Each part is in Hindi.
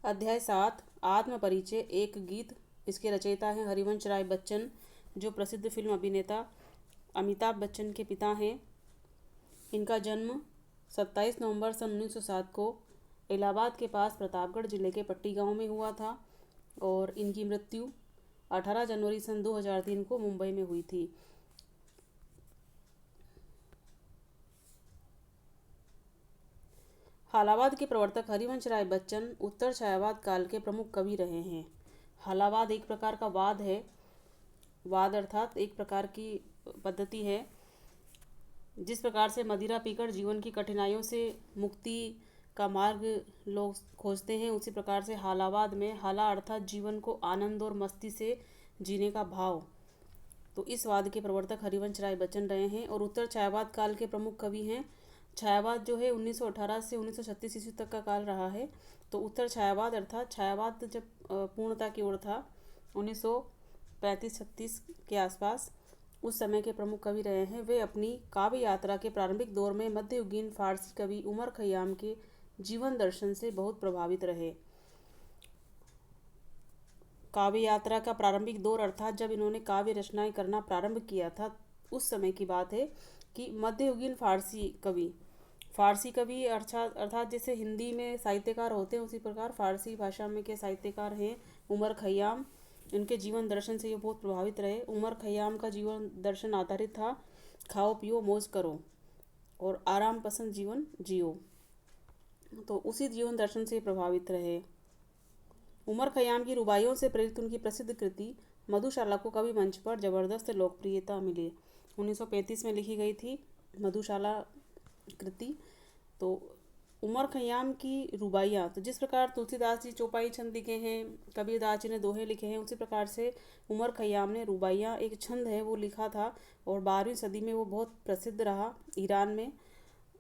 अध्याय 7 आत्म परिचय एक गीत। इसके रचयिता हैं हरिवंश राय बच्चन, जो प्रसिद्ध फिल्म अभिनेता अमिताभ बच्चन के पिता हैं। इनका जन्म 27 नवंबर सन 1907 को इलाहाबाद के पास प्रतापगढ़ जिले के पट्टी गांव में हुआ था और इनकी मृत्यु 18 जनवरी सन 2003 को मुंबई में हुई थी। हालावाद के प्रवर्तक हरिवंश राय बच्चन उत्तर छायावाद काल के प्रमुख कवि रहे हैं। हालावाद एक प्रकार का वाद है। वाद अर्थात एक प्रकार की पद्धति है। जिस प्रकार से मदिरा पीकर जीवन की कठिनाइयों से मुक्ति का मार्ग लोग खोजते हैं, उसी प्रकार से हालावाद में हाला अर्थात जीवन को आनंद और मस्ती से जीने का भाव। तो इस वाद के प्रवर्तक हरिवंश राय बच्चन रहे हैं और उत्तर छायावाद काल के प्रमुख कवि हैं। छायावाद जो है 1918 से 1936 ईस्वी तक का काल रहा है। तो उत्तर छायावाद अर्थात छायावाद जब पूर्णता की ओर था 1935-36 के आसपास, उस समय के प्रमुख कवि रहे हैं। वे अपनी काव्य यात्रा के प्रारंभिक दौर में मध्ययुगीन फारसी कवि उमर खय्याम के जीवन दर्शन से बहुत प्रभावित रहे। काव्य यात्रा का प्रारंभिक दौर अर्थात जब इन्होंने काव्य रचनाएं करना प्रारंभ किया था, उस समय की बात है कि मध्ययुगीन फारसी कवि अर्थात जैसे हिंदी में साहित्यकार होते हैं, उसी प्रकार फारसी भाषा में के साहित्यकार हैं उमर खय्याम। इनके जीवन दर्शन से ये बहुत प्रभावित रहे। उमर खय्याम का जीवन दर्शन आधारित था खाओ पियो मौज करो और आराम पसंद जीवन जियो। तो उसी जीवन दर्शन से प्रभावित रहे। उमर खय्याम की रुबाइयों से प्रेरित उनकी प्रसिद्ध कृति मधुशाला को कवि मंच पर जबरदस्त लोकप्रियता मिली। 1935 में लिखी गई थी मधुशाला कृति। तो उमर खय्याम की रुबाइयाँ, तो जिस प्रकार तुलसीदास जी चौपाई छंद लिखे हैं, कबीरदास जी ने दोहे लिखे हैं, उसी प्रकार से उमर खय्याम ने रुबाइयाँ एक छंद है वो लिखा था और 12वीं सदी में वो बहुत प्रसिद्ध रहा ईरान में।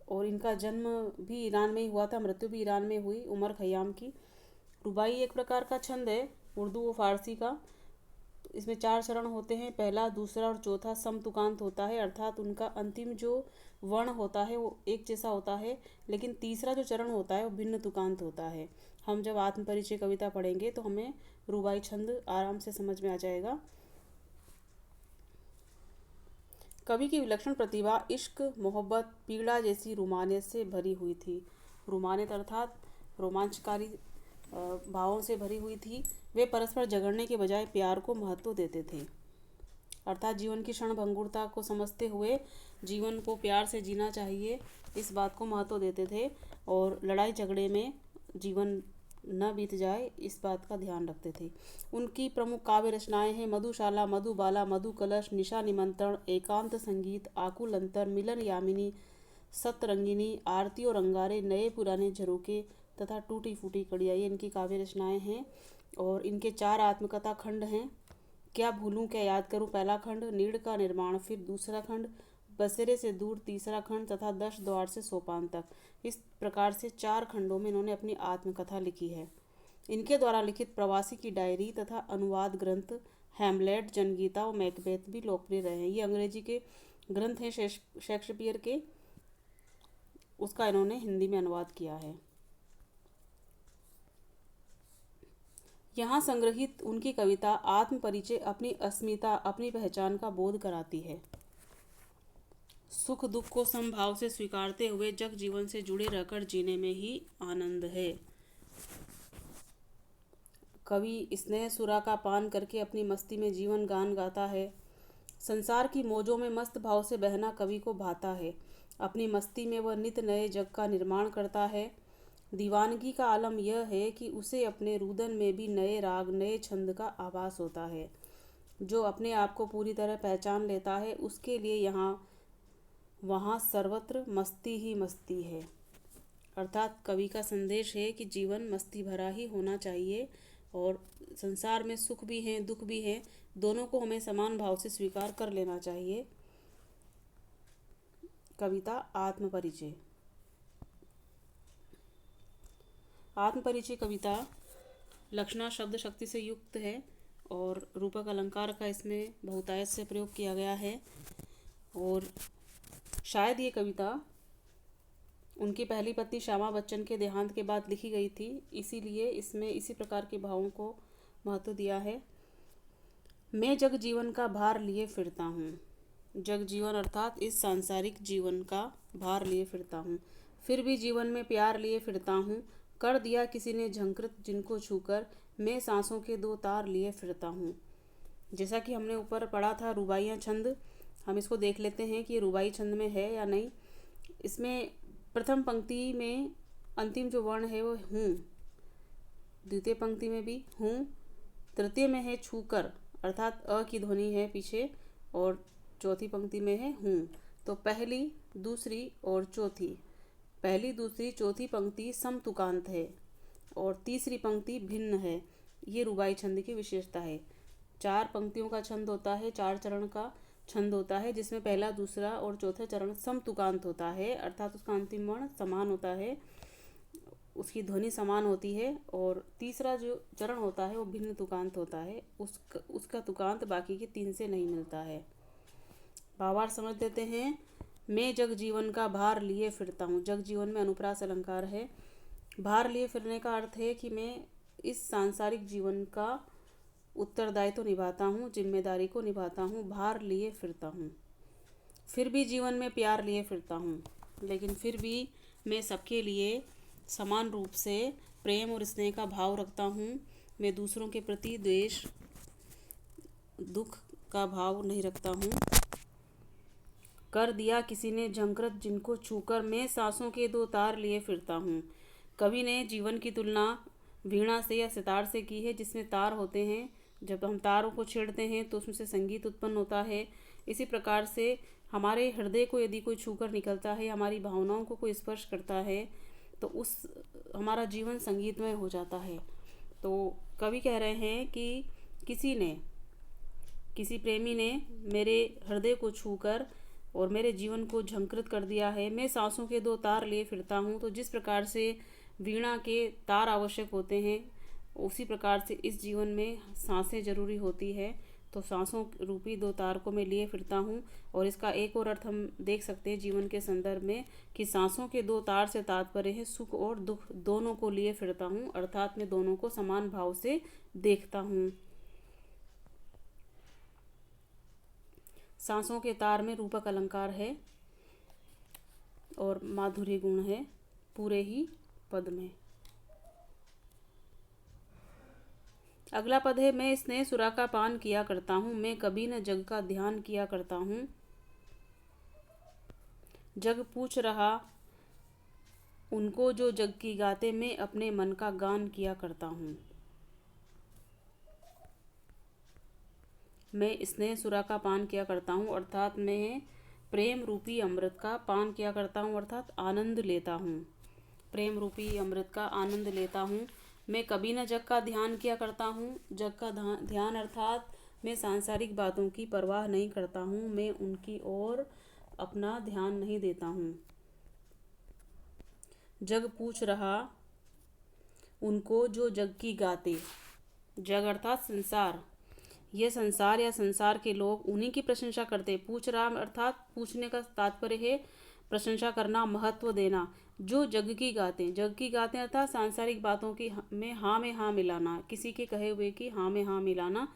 और इनका जन्म भी ईरान में ही हुआ था, मृत्यु भी ईरान में हुई उमर खय्याम की। रुबाई एक प्रकार का छंद है उर्दू व फारसी का। तो इसमें 4 चरण होते हैं। पहला, दूसरा और चौथा समतुकांत होता है, अर्थात उनका अंतिम जो वर्ण होता है वो एक जैसा होता है, लेकिन तीसरा जो चरण होता है वो भिन्न तुकांत होता है। हम जब आत्मपरिचय कविता पढ़ेंगे तो हमें रुबाई छंद आराम से समझ में आ जाएगा। कवि की विलक्षण प्रतिभा इश्क, मोहब्बत, पीड़ा जैसी रुमानियत से भरी हुई थी। रुमानियत अर्थात रोमांचकारी भावों से भरी हुई थी। वे परस्पर झगड़ने के बजाय प्यार को महत्व देते थे, अर्थात जीवन की क्षणभंगुरता को समझते हुए जीवन को प्यार से जीना चाहिए, इस बात को महत्व देते थे। और लड़ाई झगड़े में जीवन न बीत जाए, इस बात का ध्यान रखते थे। उनकी प्रमुख काव्य रचनाएं हैं मधुशाला, मधुबाला, मधुकलश, निशा निमंत्रण, एकांत संगीत, आकुल अंतर, मिलन यामिनी, सतरंगिनी, आरती और अंगारे, नए पुराने झरोके तथा टूटी फूटी कड़िया, ये इनकी काव्य रचनाएं हैं। और इनके 4 आत्मकथा खंड हैं। क्या भूलूं क्या याद करूं पहला खंड, नीड़ का निर्माण फिर दूसरा खंड, बसेरे से दूर तीसरा खंड तथा 10 द्वार से सोपान तक। इस प्रकार से 4 खंडों में इन्होंने अपनी आत्मकथा लिखी है। इनके द्वारा लिखित प्रवासी की डायरी तथा अनुवाद ग्रंथ हैमलेट, जनगीता और मैकबेथ भी लोकप्रिय रहे हैं। ये अंग्रेजी के ग्रंथ हैं शेक्सपियर के, उसका इन्होंने हिंदी में अनुवाद किया है। यहाँ संग्रहित उनकी कविता आत्मपरिचय अपनी अस्मिता, अपनी पहचान का बोध कराती है। सुख दुख को समभाव से स्वीकारते हुए जग जीवन से जुड़े रहकर जीने में ही आनंद है। कवि स्नेह सुरा का पान करके अपनी मस्ती में जीवन गान गाता है। संसार की मौजों में मस्त भाव से बहना कवि को भाता है। अपनी मस्ती में वह नित नए जग का निर्माण करता है। दीवानगी का आलम यह है कि उसे अपने रुदन में भी नए राग, नए छंद का आभास होता है। जो अपने आप को पूरी तरह पहचान लेता है, उसके लिए यहाँ वहाँ सर्वत्र मस्ती ही मस्ती है। अर्थात कवि का संदेश है कि जीवन मस्ती भरा ही होना चाहिए और संसार में सुख भी हैं, दुख भी हैं, दोनों को हमें समान भाव से स्वीकार कर लेना चाहिए। कविता आत्मपरिचय। आत्मपरिचय कविता लक्षणा शब्द शक्ति से युक्त है और रूपक अलंकार का इसमें बहुतायत से प्रयोग किया गया है। और शायद ये कविता उनकी पहली पत्नी श्यामा बच्चन के देहांत के बाद लिखी गई थी, इसीलिए इसमें इसी प्रकार के भावों को महत्व दिया है। मैं जग जीवन का भार लिए फिरता हूँ। जग जीवन अर्थात इस सांसारिक जीवन का भार लिए फिरता हूँ, फिर भी जीवन में प्यार लिए फिरता हूँ। कर दिया किसी ने झंकृत जिनको छूकर, मैं सांसों के दो तार लिए फिरता हूँ। जैसा कि हमने ऊपर पढ़ा था रुबाइयाँ छंद, हम इसको देख लेते हैं कि ये रुबाई छंद में है या नहीं। इसमें प्रथम पंक्ति में अंतिम जो वर्ण है वो हूँ, द्वितीय पंक्ति में भी हूँ, तृतीय में है छूकर अर्थात अ की ध्वनि है पीछे, और चौथी पंक्ति में है हूँ। तो पहली, दूसरी और चौथी, पहली, दूसरी, चौथी पंक्ति समतुकांत है और तीसरी पंक्ति भिन्न है। ये रुबाई छंद की विशेषता है। 4 पंक्तियों का छंद होता है, 4 चरण का छंद होता है, जिसमें पहला, दूसरा और चौथा चरण समतुकांत होता है, अर्थात उसका अंतिम वर्ण समान होता है, उसकी ध्वनि समान होती है। और तीसरा जो चरण होता है वो भिन्न तुकांत होता है, उसका तुकांत बाकी के 3 से नहीं मिलता है। भावार्थ समझ लेते हैं। मैं जग जीवन का भार लिए फिरता हूँ। जग जीवन में अनुप्रास अलंकार है। भार लिए फिरने का अर्थ है कि मैं इस सांसारिक जीवन का उत्तरदायित्व निभाता हूँ, जिम्मेदारी को निभाता हूँ, भार लिए फिरता हूँ। फिर भी जीवन में प्यार लिए फिरता हूँ, लेकिन फिर भी मैं सबके लिए समान रूप से प्रेम और स्नेह का भाव रखता हूँ। मैं दूसरों के प्रति द्वेष, दुख का भाव नहीं रखता हूँ। कर दिया किसी ने झंकृत जिनको छूकर, मैं सांसों के 2 तार लिए फिरता हूँ। कवि ने जीवन की तुलना वीणा से या सितार से की है, जिसमें तार होते हैं। जब हम तारों को छेड़ते हैं तो उसमें से संगीत उत्पन्न होता है। इसी प्रकार से हमारे हृदय को यदि कोई छूकर निकलता है, हमारी भावनाओं को कोई स्पर्श करता है, तो उस हमारा जीवन संगीतमय हो जाता है। तो कवि कह रहे हैं कि किसी प्रेमी ने मेरे हृदय को छूकर और मेरे जीवन को झंकृत कर दिया है। मैं सांसों के 2 तार लिए फिरता हूँ। तो जिस प्रकार से वीणा के तार आवश्यक होते हैं, उसी प्रकार से इस जीवन में सांसें जरूरी होती है। तो सांसों रूपी 2 तार को मैं लिए फिरता हूँ। और इसका एक और अर्थ हम देख सकते हैं जीवन के संदर्भ में कि सांसों के 2 तार से तात्पर्य है सुख और दुख दोनों को लिए फिरता हूँ, अर्थात मैं दोनों को समान भाव से देखता हूँ। सांसों के तार में रूपक अलंकार है और माधुर्य गुण है पूरे ही पद में। अगला पद है मैं स्नेह सुरा का पान किया करता हूँ, मैं कभी न जग का ध्यान किया करता हूँ। जग पूछ रहा उनको जो जग की गाते, मैं अपने मन का गान किया करता हूँ। मैं स्नेह सुरा का पान किया करता हूँ, अर्थात मैं प्रेम रूपी अमृत का पान किया करता हूँ, अर्थात आनंद लेता हूँ। प्रेम रूपी अमृत का आनंद लेता हूँ। मैं कभी न जग का ध्यान किया करता हूँ। जग का ध्यान अर्थात मैं सांसारिक बातों की परवाह नहीं करता हूँ, मैं उनकी ओर अपना ध्यान नहीं देता हूँ। जग पूछ रहा उनको जो जग की गाते, जग अर्थात संसार, ये संसार या संसार के लोग उन्हीं की प्रशंसा करते। पूछ रहा अर्थात पूछने का तात्पर्य है प्रशंसा करना, महत्व देना। जो जग की गाते अर्थात सांसारिक बातों की में हाँ मिलाना, किसी के कहे हुए की हाँ में हाँ मिलाना।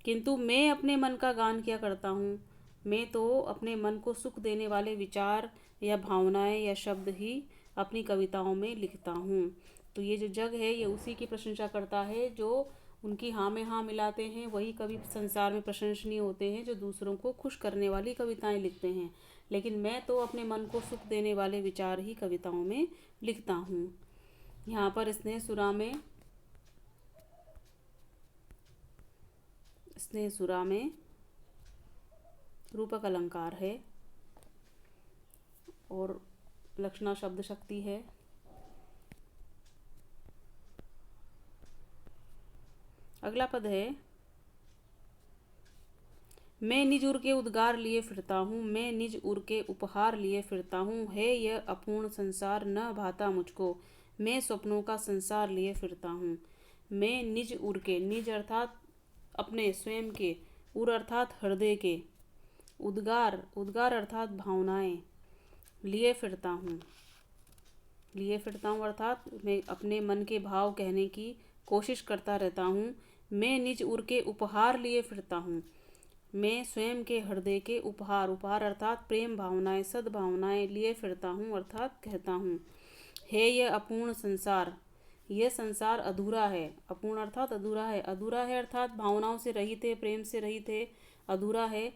किंतु मैं अपने मन का गान किया करता हूँ। मैं तो अपने मन को सुख देने वाले विचार या भावनाएं या शब्द ही अपनी कविताओं में लिखता हूँ। तो ये जो जग है ये उसी की प्रशंसा करता है जो उनकी हाँ में हाँ मिलाते हैं। वही कवि संसार में प्रशंसनीय होते हैं जो दूसरों को खुश करने वाली कविताएं लिखते हैं। लेकिन मैं तो अपने मन को सुख देने वाले विचार ही कविताओं में लिखता हूँ। यहाँ पर स्नेह सुरा में रूपक अलंकार है और लक्षणा शब्द शक्ति है। अगला पद है मैं निज उर के उद्गार लिए फिरता हूँ, मैं निज उर के उपहार लिए फिरता हूँ। है यह अपूर्ण संसार न भाता मुझको, मैं स्वप्नों का संसार लिए फिरता हूँ। मैं निज उर के, निज अर्थात अपने स्वयं के, उर अर्थात हृदय के, उद्गार अर्थात भावनाएं लिए फिरता हूँ। लिए फिरता हूँ अर्थात मैं अपने मन के भाव कहने की कोशिश करता रहता हूँ। मैं निज उर के उपहार लिए फिरता हूँ। मैं स्वयं के हृदय के उपहार, उपहार अर्थात प्रेम भावनाएं, सद्भावनाएं लिए फिरता हूँ अर्थात कहता हूँ। है यह अपूर्ण संसार, यह संसार अधूरा है। अपूर्ण अर्थात अधूरा है, अधूरा है अर्थात भावनाओं से रहित है, प्रेम से रहित है, अधूरा है।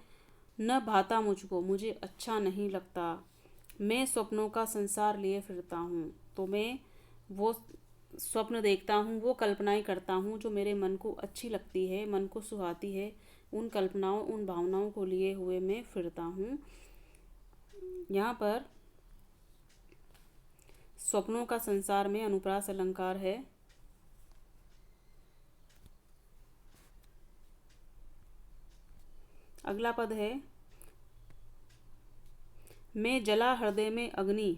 न भाता मुझको, मुझे अच्छा नहीं लगता। मैं स्वप्नों का संसार लिए फिरता हूँ। तो मैं वो स्वप्न देखता हूँ, वो कल्पनाएं करता हूँ जो मेरे मन को अच्छी लगती है, मन को सुहाती है। उन कल्पनाओं, उन भावनाओं को लिए हुए मैं फिरता हूँ। यहाँ पर स्वप्नों का संसार में अनुप्रास अलंकार है। अगला पद है, मैं जला हृदय में अग्नि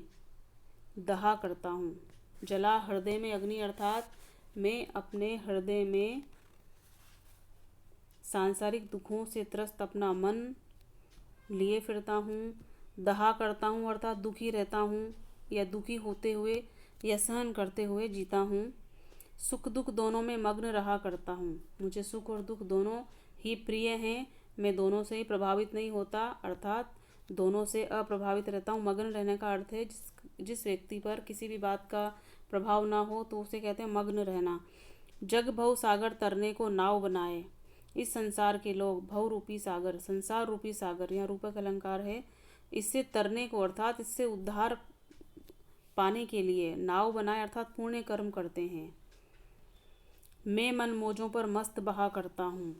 दहा करता हूँ। जला हृदय में अग्नि अर्थात मैं अपने हृदय में सांसारिक दुखों से त्रस्त अपना मन लिए फिरता हूँ। दहा करता हूँ अर्थात दुखी रहता हूँ या दुखी होते हुए या सहन करते हुए जीता हूँ। सुख दुख दोनों में मग्न रहा करता हूँ। मुझे सुख और दुख दोनों ही प्रिय हैं। मैं दोनों से ही प्रभावित नहीं होता अर्थात दोनों से अप्रभावित रहता हूँ। मग्न रहने का अर्थ है जिस व्यक्ति पर किसी भी बात का प्रभाव ना हो तो उसे कहते हैं मग्न रहना। जग भव सागर तरने को नाव बनाए। इस संसार के लोग, भव रूपी सागर, संसार रूपी सागर, यहाँ रूपक अलंकार है, इससे तरने को अर्थात इससे उद्धार पाने के लिए नाव बनाए अर्थात पुण्य कर्म करते हैं। मैं मन मौजों पर मस्त बहा करता हूँ,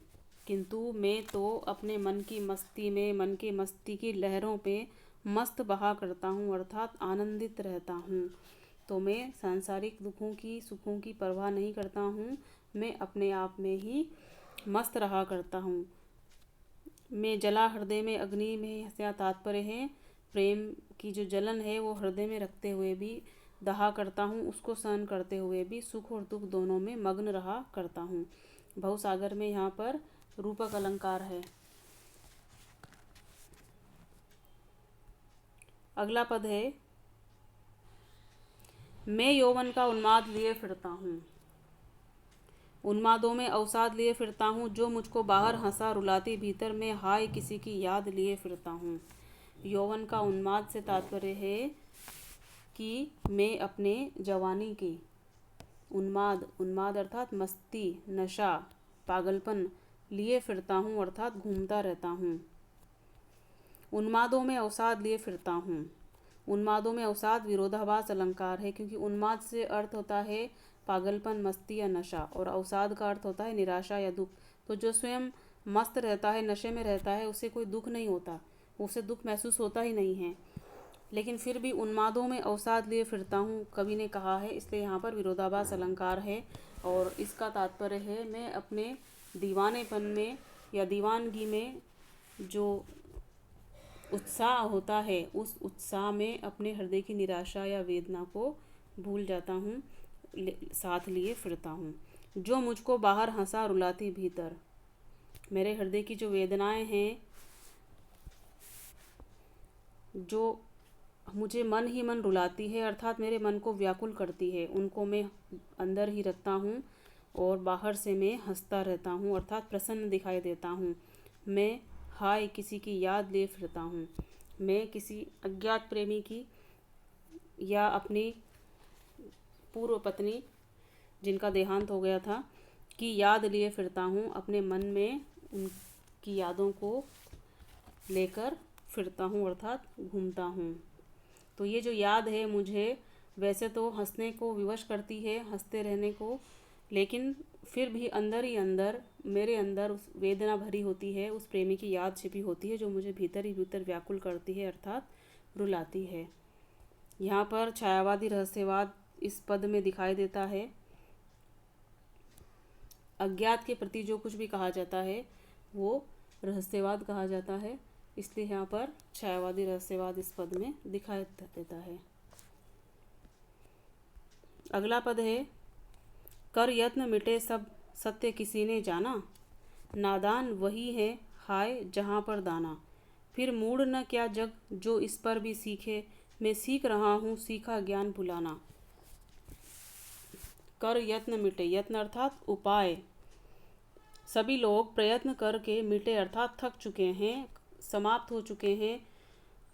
किंतु मैं तो अपने मन की मस्ती में, मन की मस्ती की लहरों पे मस्त बहा करता हूँ अर्थात आनंदित रहता हूँ। तो मैं सांसारिक दुखों की, सुखों की परवाह नहीं करता हूँ। मैं अपने आप में ही मस्त रहा करता हूँ। मैं जला हृदय में अग्नि में यहाँ तात्पर्य है प्रेम की जो जलन है वो हृदय में रखते हुए भी दहा करता हूँ, उसको सहन करते हुए भी सुख और दुख दोनों में मग्न रहा करता हूँ। भवसागर में यहाँ पर रूपक अलंकार है। अगला पद है, मैं यौवन का उन्माद लिए फिरता हूँ। उन्मादों में अवसाद लिए फिरता हूँ, जो मुझको बाहर हंसा रुलाती भीतर में हाय किसी की याद लिए फिरता हूँ। यौवन का उन्माद से तात्पर्य है कि मैं अपने जवानी की उन्माद, उन्माद अर्थात मस्ती, नशा, पागलपन लिए फिरता हूँ अर्थात घूमता रहता हूँ। उन्मादों में अवसाद लिए फिरता हूँ। उन्मादों में अवसाद विरोधाभास अलंकार है, क्योंकि उन्माद से अर्थ होता है पागलपन, मस्ती या नशा, और अवसाद का अर्थ होता है निराशा या दुख। तो जो स्वयं मस्त रहता है, नशे में रहता है, उसे कोई दुख नहीं होता, उसे दुख महसूस होता ही नहीं है, लेकिन फिर भी उन्मादों में अवसाद लिए फिरता हूँ कवि ने कहा है, इसलिए यहाँ पर विरोधाभास अलंकार है। और इसका तात्पर्य है मैं अपने दीवानेपन में या दीवानगी में जो उत्साह होता है उस उत्साह में अपने हृदय की निराशा या वेदना को भूल जाता हूँ, साथ लिए फिरता हूँ। जो मुझको बाहर हंसा रुलाती भीतर, मेरे हृदय की जो वेदनाएं हैं, जो मुझे मन ही मन रुलाती है अर्थात मेरे मन को व्याकुल करती है, उनको मैं अंदर ही रखता हूँ और बाहर से मैं हंसता रहता हूँ अर्थात प्रसन्न दिखाई देता हूँ। मैं हाय किसी की याद लिए फिरता हूँ। मैं किसी अज्ञात प्रेमी की या अपनी पूर्व पत्नी जिनका देहांत हो गया था की याद लिए फिरता हूँ। अपने मन में उनकी यादों को लेकर फिरता हूँ अर्थात घूमता हूँ। तो ये जो याद है मुझे वैसे तो हंसने को विवश करती है, हंसते रहने को, लेकिन फिर भी अंदर ही अंदर मेरे अंदर उस वेदना भरी होती है, उस प्रेमी की याद छिपी होती है जो मुझे भीतर ही भीतर व्याकुल करती है अर्थात रुलाती है। यहाँ पर छायावादी रहस्यवाद इस पद में दिखाई देता है। अज्ञात के प्रति जो कुछ भी कहा जाता है वो रहस्यवाद कहा जाता है, इसलिए यहाँ पर छायावादी रहस्यवाद इस पद में दिखाई देता है। अगला पद है, कर यत्न मिटे सब सत्य किसी ने जाना, नादान वही है हाय जहाँ पर दाना। फिर मूड न क्या जग जो इस पर भी सीखे, मैं सीख रहा हूँ सीखा ज्ञान भुलाना। कर यत्न मिटे, यत्न अर्थात उपाय। सभी लोग प्रयत्न करके मिटे अर्थात थक चुके हैं, समाप्त हो चुके हैं,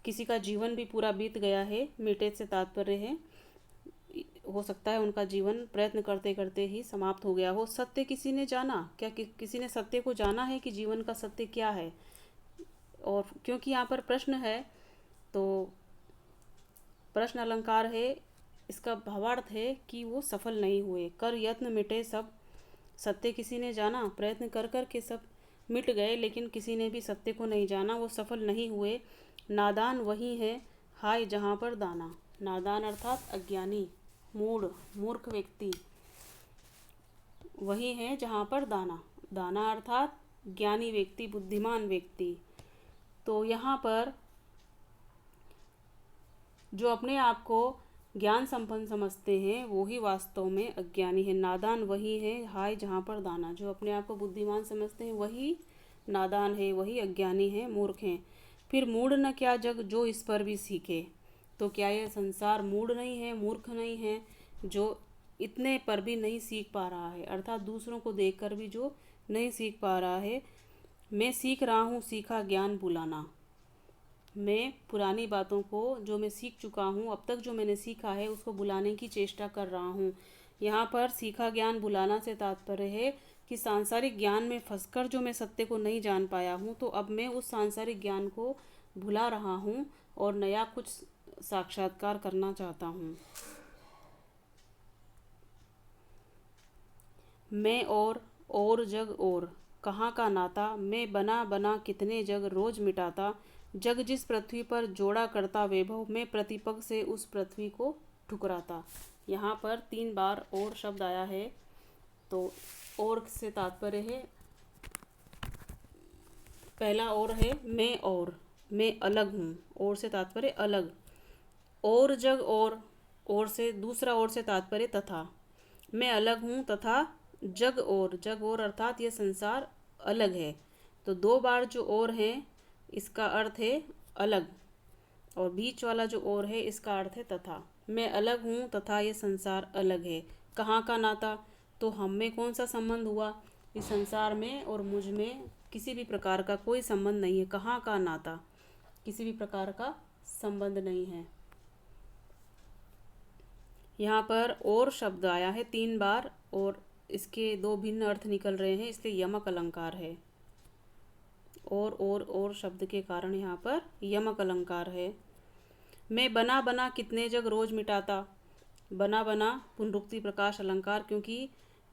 किसी का जीवन भी पूरा बीत गया है। मिटे से तात्पर्य है हो सकता है उनका जीवन प्रयत्न करते करते ही समाप्त हो गया हो। सत्य किसी ने जाना, क्या किसी ने सत्य को जाना है कि जीवन का सत्य क्या है? और क्योंकि यहाँ पर प्रश्न है तो प्रश्न अलंकार है, इसका भावार्थ है कि वो सफल नहीं हुए। कर यत्न मिटे सब, सत्य किसी ने जाना, प्रयत्न कर कर के सब मिट गए, लेकिन किसी ने भी सत्य को नहीं जाना, वो सफल नहीं हुए। नादान वही है हाय जहाँ पर दाना। नादान अर्थात अज्ञानी, मूढ़, मूर्ख व्यक्ति, वही है जहाँ पर दाना। दाना अर्थात ज्ञानी व्यक्ति, बुद्धिमान व्यक्ति। तो यहाँ पर जो अपने आप को ज्ञान संपन्न समझते हैं वो ही वास्तव में अज्ञानी है। नादान वही है हाय जहाँ पर दाना। जो अपने आप को बुद्धिमान समझते हैं वही नादान है, वही अज्ञानी है, मूर्ख हैं। फिर मूढ़ न क्या जग जो इस पर भी सीखे। तो क्या यह संसार मूढ़ नहीं है, मूर्ख नहीं है, जो इतने पर भी नहीं सीख पा रहा है, अर्थात दूसरों को देखकर भी जो नहीं सीख पा रहा है। मैं सीख रहा हूँ सीखा ज्ञान भुलाना। मैं पुरानी बातों को जो मैं सीख चुका हूँ, अब तक जो मैंने सीखा है उसको भुलाने की चेष्टा कर रहा हूँ। यहाँ पर सीखा ज्ञान भुलाना से तात्पर्य है कि सांसारिक ज्ञान में फंसकर जो मैं सत्य को नहीं जान पाया हूँ, तो अब मैं उस सांसारिक ज्ञान को भुला रहा हूँ और नया कुछ साक्षात्कार करना चाहता हूँ। मैं और जग और, कहाँ का नाता। मैं बना बना कितने जग रोज मिटाता। जग जिस पृथ्वी पर जोड़ा करता वैभव, मैं प्रतिपग से उस पृथ्वी को ठुकराता। यहाँ पर 3 बार और शब्द आया है। तो और से तात्पर्य है, पहला और है मैं अलग हूँ। और से तात्पर्य अलग। और जग और से दूसरा और से तात्पर्य तथा। मैं अलग हूँ तथा जग और अर्थात यह संसार अलग है। तो 2 बार जो और है इसका अर्थ है अलग, और बीच वाला जो और है इसका अर्थ है तथा। मैं अलग हूँ तथा यह संसार अलग है। कहाँ का नाता, तो हम में कौन सा संबंध हुआ। इस संसार में और मुझ में किसी भी प्रकार का कोई संबंध नहीं है। कहाँ का नाता, किसी भी प्रकार का संबंध नहीं है। यहाँ पर और शब्द आया है 3 बार और इसके 2 भिन्न अर्थ निकल रहे हैं, इसलिए यमक अलंकार है। और शब्द के कारण यहाँ पर यमक अलंकार है। मैं बना बना कितने जग रोज मिटाता। बना बना पुनरुक्ति प्रकाश अलंकार, क्योंकि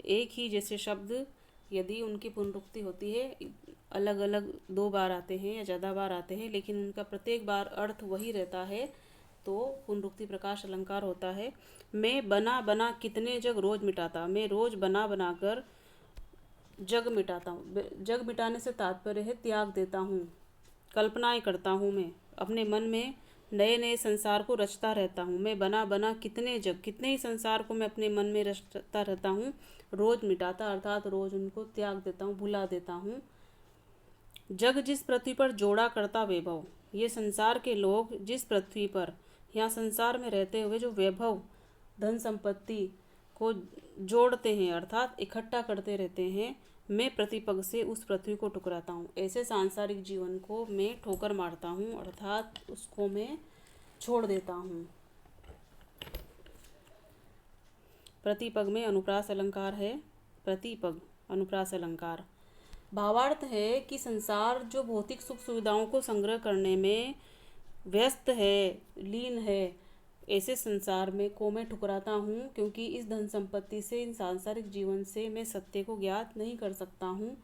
एक ही जैसे शब्द यदि उनकी पुनरुक्ति होती है, अलग अलग 2 बार आते हैं या ज़्यादा बार आते हैं, लेकिन उनका प्रत्येक बार अर्थ वही रहता है, तो पुनरुक्ति प्रकाश अलंकार होता है। मैं बना बना कितने जग रोज मिटाता। मैं रोज बना बना कर जग मिटाता हूँ। जग मिटाने से तात्पर्य है त्याग देता हूँ, कल्पनाएं करता हूँ। मैं अपने मन में नए नए संसार को रचता रहता हूँ। मैं बना बना कितने जग, कितने ही संसार को मैं अपने मन में रचता रहता हूँ। रोज मिटाता अर्थात रोज उनको त्याग देता हूँ, भुला देता हूँ। जग जिस पृथ्वी पर जोड़ा करता वैभव। ये संसार के लोग जिस पृथ्वी पर, यहाँ संसार में रहते हुए जो वैभव धन संपत्ति को जोड़ते हैं अर्थात इकट्ठा करते रहते हैं, मैं प्रतिपग से उस पृथ्वी को ठुकराता हूँ। ऐसे सांसारिक जीवन को मैं ठोकर मारता हूँ अर्थात उसको मैं छोड़ देता हूँ। प्रतिपग में अनुप्रास अलंकार है। प्रतिपग अनुप्रास अलंकार। भावार्थ है कि संसार जो भौतिक सुख सुविधाओं को संग्रह करने में व्यस्त है, लीन है, ऐसे संसार में को मैं ठुकराता हूँ, क्योंकि इस धन संपत्ति से, इन सांसारिक जीवन से मैं सत्य को ज्ञात नहीं कर सकता हूँ।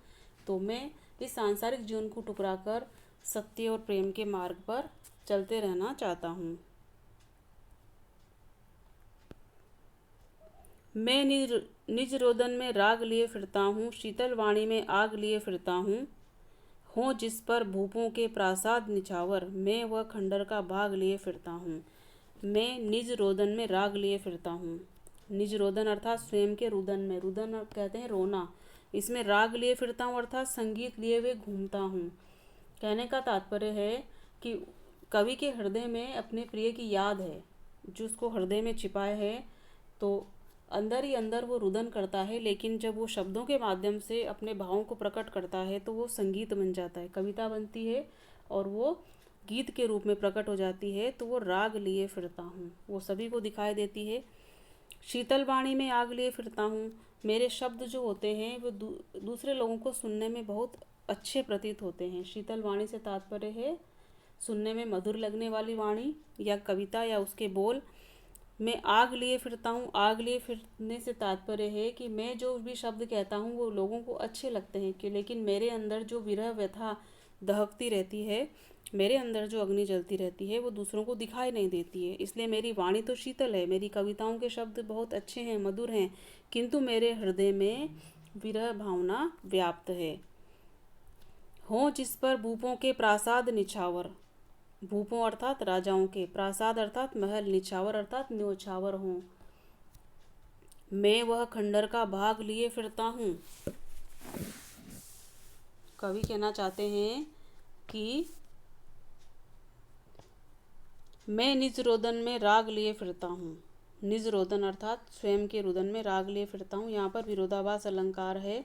तो मैं इस सांसारिक जीवन को ठुकराकर सत्य और प्रेम के मार्ग पर चलते रहना चाहता हूँ। मैं निज रोदन में राग लिए फिरता हूँ, शीतल वाणी में आग लिए फिरता हूँ। हो जिस पर भूपों के प्रासाद निछावर, मैं वह खंडर का भाग लिए फिरता हूँ। मैं निज रोदन में राग लिए फिरता हूँ। निज रोदन अर्थात स्वयं के रुदन में, रुदन कहते हैं रोना, इसमें राग लिए फिरता हूँ अर्थात संगीत लिए हुए घूमता हूँ। कहने का तात्पर्य है कि कवि के हृदय में अपने प्रिय की याद है जो उसको हृदय में छिपाए है, तो अंदर ही अंदर वो रुदन करता है, लेकिन जब वो शब्दों के माध्यम से अपने भावों को प्रकट करता है तो वो संगीत बन जाता है, कविता बनती है और वो गीत के रूप में प्रकट हो जाती है। तो वो राग लिए फिरता हूँ, वो सभी को दिखाई देती है। शीतल वाणी में आग लिए फिरता हूँ, मेरे शब्द जो होते हैं वो दूसरे लोगों को सुनने में बहुत अच्छे प्रतीत होते हैं। शीतल वाणी से तात्पर्य है सुनने में मधुर लगने वाली वाणी या कविता या उसके बोल। मैं आग लिए फिरता हूँ, आग लिए फिरने से तात्पर्य है कि मैं जो भी शब्द कहता हूँ वो लोगों को अच्छे लगते हैं कि, लेकिन मेरे अंदर जो विरह व्यथा दहकती रहती है, मेरे अंदर जो अग्नि जलती रहती है वो दूसरों को दिखाई नहीं देती है। इसलिए मेरी वाणी तो शीतल है, मेरी कविताओं के शब्द बहुत अच्छे हैं, मधुर हैं, किंतु मेरे हृदय में विरह भावना व्याप्त है। हो जिस पर भूपों के प्रासाद निछावर, भूपों अर्थात राजाओं के, प्रासाद अर्थात महल, निछावर अर्थात न्योछावर हों, मैं वह खंडर का भाग लिए फिरता हूँ। कवि कहना चाहते हैं कि मैं निज रोदन में राग लिए फिरता हूँ। निज रोदन अर्थात स्वयं के रुदन में राग लिए फिरता हूँ, यहाँ पर विरोधाभास अलंकार है।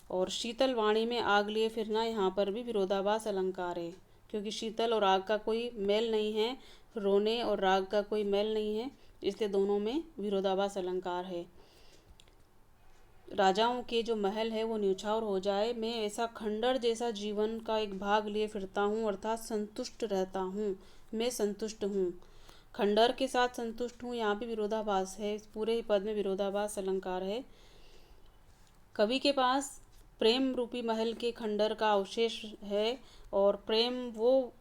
और शीतल वाणी में आग लिए फिरना, यहाँ पर भी विरोधाभास अलंकार है, क्योंकि शीतल और आग का कोई मेल नहीं है, रोने और राग का कोई मेल नहीं है, इसलिए दोनों में विरोधाभास अलंकार है। राजाओं के जो महल है वो न्यौछावर हो जाए, मैं ऐसा खंडर जैसा जीवन का एक भाग लिए फिरता हूँ, अर्थात संतुष्ट रहता हूँ, मैं संतुष्ट हूँ। खंडर के साथ संतुष्ट हूँ, यहाँ भी विरोधाभास है, इस पूरे ही पद में विरोधाभास अलंकार है। कवि के पास प्रेम रूपी महल के खंडर का अवशेष है, और प्रेम वो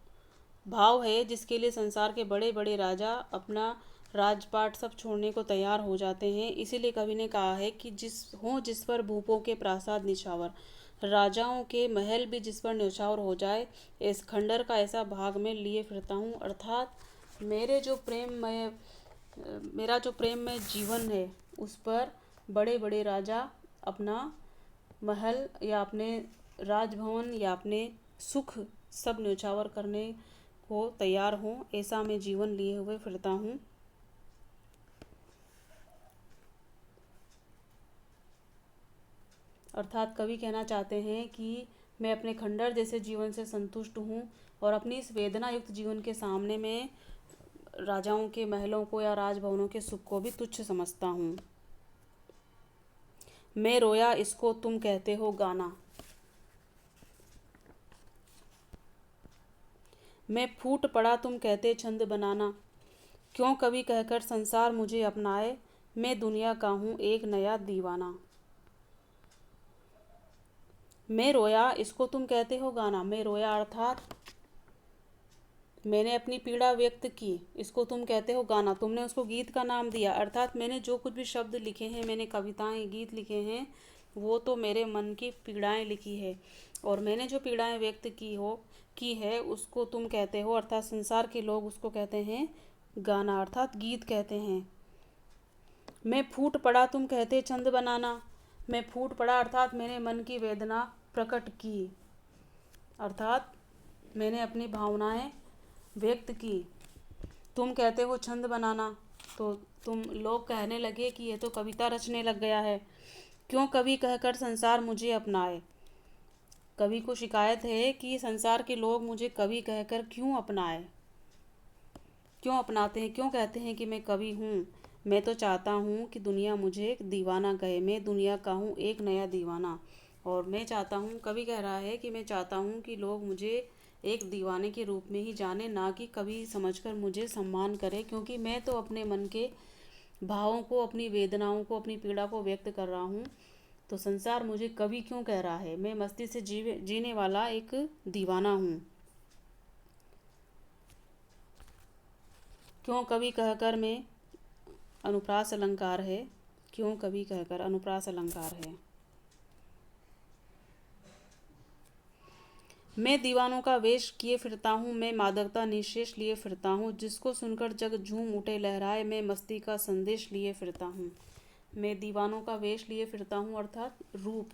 भाव है जिसके लिए संसार के बड़े बड़े राजा अपना राजपाट सब छोड़ने को तैयार हो जाते हैं। इसीलिए कवि ने कहा है कि जिस पर भूपों के प्रासाद निछावर, राजाओं के महल भी जिस पर न्यौछावर हो जाए, इस खंडर का ऐसा भाग में लिए फिरता हूँ, अर्थात मेरा जो प्रेममय जीवन है उस पर बड़े बड़े राजा अपना महल या अपने राजभवन या अपने सुख सब न्यौछावर करने को तैयार हों, ऐसा मैं जीवन लिए हुए फिरता हूँ। अर्थात कवि कहना चाहते हैं कि मैं अपने खंडर जैसे जीवन से संतुष्ट हूँ और अपनी इस वेदना युक्त जीवन के सामने मैं राजाओं के महलों को या राजभवनों के सुख को भी तुच्छ समझता हूँ। मैं रोया इसको तुम कहते हो गाना, मैं फूट पड़ा तुम कहते छंद बनाना, क्यों कवि कहकर संसार मुझे अपनाए, मैं दुनिया का हूँ एक नया दीवाना। मैं रोया इसको तुम कहते हो गाना, मैं रोया अर्थात मैंने अपनी पीड़ा व्यक्त की, इसको तुम कहते हो गाना, तुमने उसको गीत का नाम दिया, अर्थात मैंने जो कुछ भी शब्द लिखे हैं, मैंने कविताएं गीत लिखे हैं, वो तो मेरे मन की पीड़ाएं लिखी है, और मैंने जो पीड़ाएं व्यक्त की है उसको तुम कहते हो, अर्थात संसार के लोग उसको कहते हैं गाना, अर्थात गीत कहते हैं। मैं फूट पड़ा तुम कहते छंद बनाना, मैं फूट पड़ा अर्थात मैंने मन की वेदना प्रकट की, अर्थात मैंने अपनी भावनाएं व्यक्त की। तुम कहते हो छंद बनाना, तो तुम लोग कहने लगे कि ये तो कविता रचने लग गया है। क्यों कवि कहकर संसार मुझे अपनाए, कवि को शिकायत है कि संसार के लोग मुझे कवि कहकर क्यों अपनाए, क्यों अपनाते हैं, क्यों कहते हैं कि मैं कवि हूँ। मैं तो चाहता हूँ कि दुनिया मुझे एक दीवाना कहे, मैं दुनिया का हूँ एक नया दीवाना। और मैं चाहता हूँ, कवि कह रहा है कि मैं चाहता हूँ कि लोग मुझे एक दीवाने के रूप में ही जाने, ना कि कवि समझकर मुझे सम्मान करे, क्योंकि मैं तो अपने मन के भावों को, अपनी वेदनाओं को, अपनी पीड़ा को व्यक्त कर रहा हूँ। तो संसार मुझे कवि क्यों कह रहा है, मैं मस्ती से जीने वाला एक दीवाना हूँ। क्यों कवि कहकर में अनुप्रास अलंकार है, क्यों कवि कहकर अनुप्रास अलंकार है। मैं दीवानों का वेश किए फिरता हूँ, मैं मादकता निशेष लिए फिरता हूँ, जिसको सुनकर जग झूम उठे लहराए, मैं मस्ती का संदेश लिए फिरता हूँ। मैं दीवानों का वेश लिए फिरता हूँ अर्थात रूप,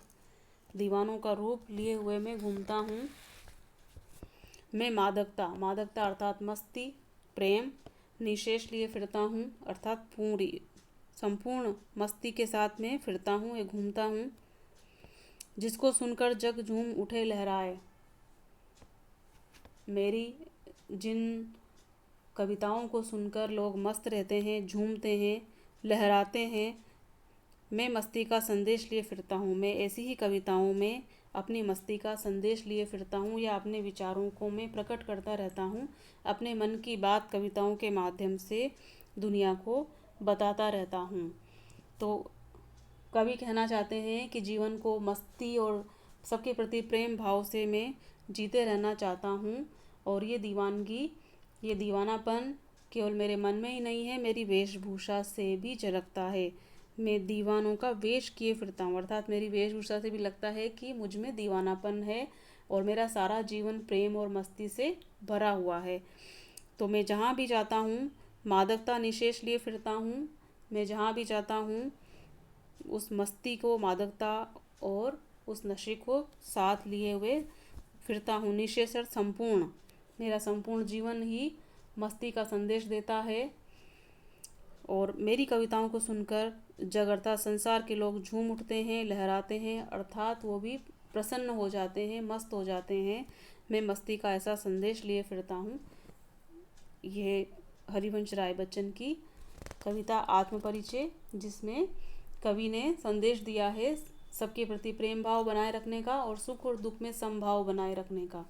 दीवानों का रूप लिए हुए मैं घूमता हूँ। मैं मादकता, मादकता अर्थात मस्ती, प्रेम, निशेष लिए फिरता हूँ अर्थात पूरी संपूर्ण मस्ती के साथ में फिरता हूँ या घूमता हूँ, जिसको सुनकर जग झूम उठे लहराए। मेरी जिन कविताओं को सुनकर लोग मस्त रहते हैं, झूमते हैं, लहराते हैं, मैं मस्ती का संदेश लिए फिरता हूँ। मैं ऐसी ही कविताओं में अपनी मस्ती का संदेश लिए फिरता हूँ या अपने विचारों को मैं प्रकट करता रहता हूँ। अपने मन की बात कविताओं के माध्यम से दुनिया को बताता रहता हूँ। तो कवि कहना चाहते हैं कि जीवन को मस्ती और सबके प्रति प्रेम भाव से मैं जीते रहना चाहता हूँ, और ये दीवानगी, ये दीवानापन केवल मेरे मन में ही नहीं है, मेरी वेशभूषा से भी झलकता है। मैं दीवानों का वेश किए फिरता हूँ, अर्थात मेरी वेशभूषा से भी लगता है कि मुझ में दीवानापन है और मेरा सारा जीवन प्रेम और मस्ती से भरा हुआ है। तो मैं जहाँ भी जाता हूँ मादकता निशेष लिए फिरता हूँ। मैं जहाँ भी जाता हूँ उस मस्ती को, मादकता और उस नशे को साथ लिए हुए फिरता हूँ। निशेष अर्थ संपूर्ण, मेरा संपूर्ण जीवन ही मस्ती का संदेश देता है। और मेरी कविताओं को सुनकर जग अर्थात संसार के लोग झूम उठते हैं, लहराते हैं, अर्थात वो भी प्रसन्न हो जाते हैं, मस्त हो जाते हैं। मैं मस्ती का ऐसा संदेश लिए फिरता हूँ। यह हरिवंश राय बच्चन की कविता आत्मपरिचय, जिसमें कवि ने संदेश दिया है सबके प्रति प्रेम भाव बनाए रखने का और सुख और दुख में समभाव बनाए रखने का।